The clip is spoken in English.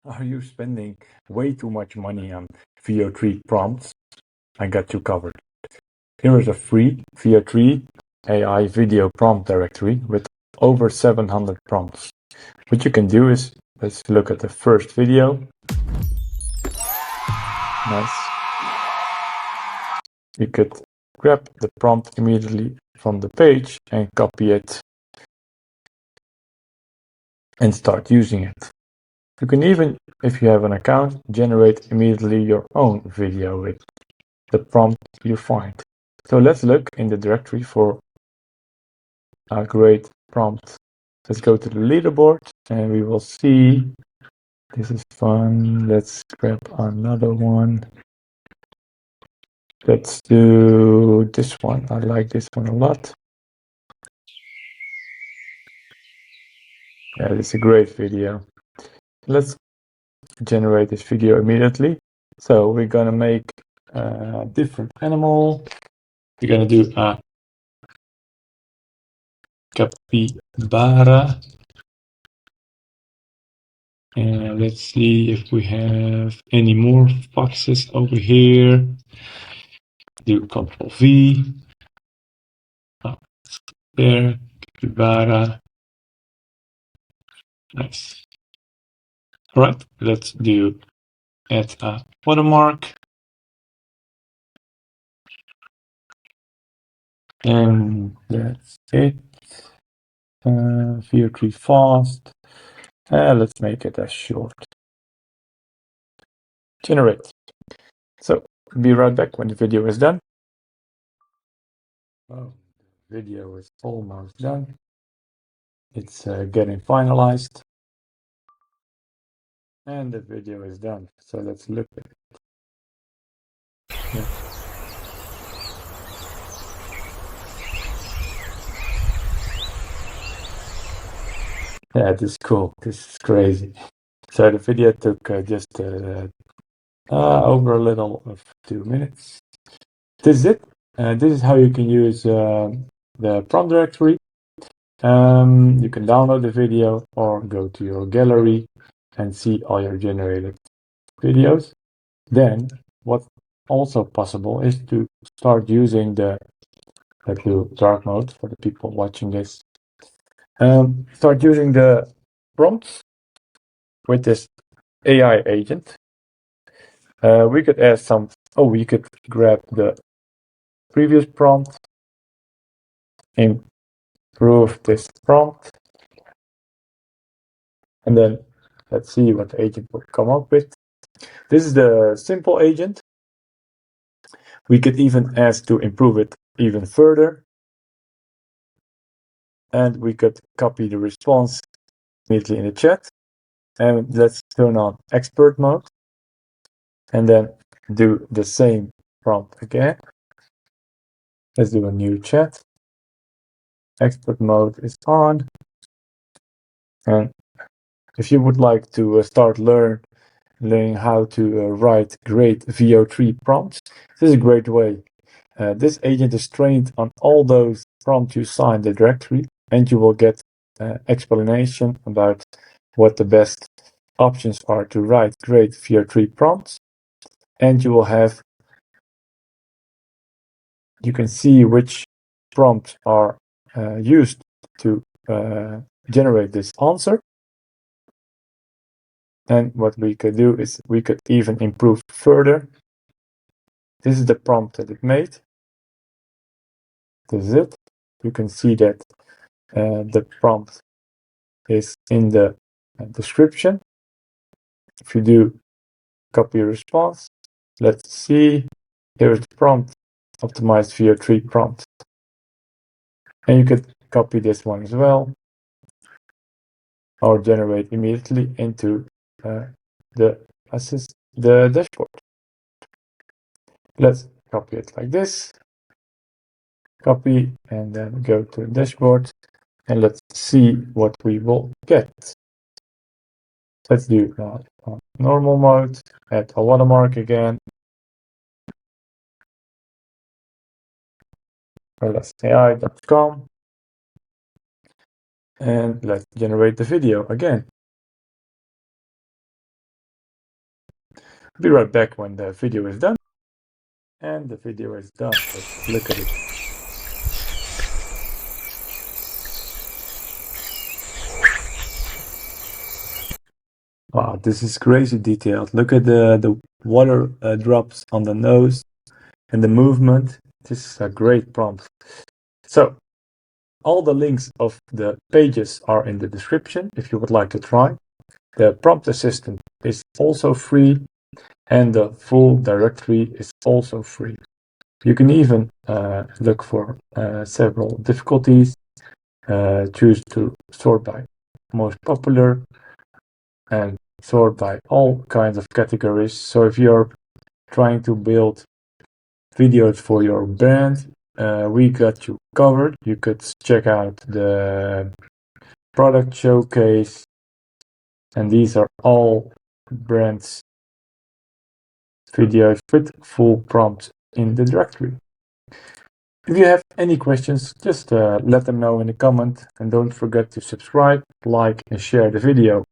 Are you spending way too much money on VO3 prompts? I got you covered. Here is a free VO3 AI video prompt directory with over 700 prompts. What you can do is, let's look at the first video. Nice. You could grab the prompt immediately from the page and copy it and start using it. You can even, if you have an account, generate immediately your own video with the prompt you find. So let's look in the directory for a great prompt. Let's go to the leaderboard and we will see. This is fun. Let's grab another one. Let's do this one. I like this one a lot. Yeah, it's a great video. Let's generate this video immediately. So we're gonna make a different animal. We're gonna do a capybara. And let's see if we have any more foxes over here. Do Ctrl V. Oh, there, capybara. Nice. All right, let's do add a watermark. And that's it. VO3 fast. Let's make it as short. Generate. So, be right back when the video is done. Oh, the video is almost done. It's getting finalized. And the video is done. So let's look at it. Yeah. Yeah, this is cool. This is crazy. So the video took just over a little of 2 minutes. This is it. This is how you can use the prompt directory. You can download the video or go to your gallery and see all your generated videos. Then what's also possible is to start using let's do dark mode for the people watching this. Start using the prompts with this AI agent. We could add some, we could grab the previous prompt, improve this prompt, and then let's see what the agent will come up with. This is the simple agent. We could even ask to improve it even further. And we could copy the response immediately in the chat. And let's turn on expert mode. And then do the same prompt again. Let's do a new chat. Expert mode is on. And if you would like to start learning how to write great VO3 prompts, this is a great way. This agent is trained on all those prompts you saw in the directory, and you will get explanation about what the best options are to write great VO3 prompts. And you can see which prompts are used to generate this answer. And what we could do is we could even improve further. This is the prompt that it made. This is it. You can see that the prompt is in the description. If you do copy response, let's see. Here's the prompt, optimized VO3 prompt. And you could copy this one as well, or generate immediately into the dashboard. Let's copy it like this. Copy and then go to the dashboard, and let's see what we will get. Let's do normal mode, add a watermark again. ulazai.com, and let's generate the video again. Be right back when the video is done. And the video is done. Let's look at it. Wow, this is crazy detailed. Look at the water drops on the nose and the movement. This is a great prompt. So, all the links of the pages are in the description if you would like to try. The prompt assistant is also free, and the full directory is also free. You can even look for several difficulties, choose to sort by most popular, and sort by all kinds of categories. So if you're trying to build videos for your brand, we got you covered. You could check out the product showcase, and these are all brands videos with full prompts in the directory. If you have any questions, just let them know in the comment, and don't forget to subscribe, like and share the video.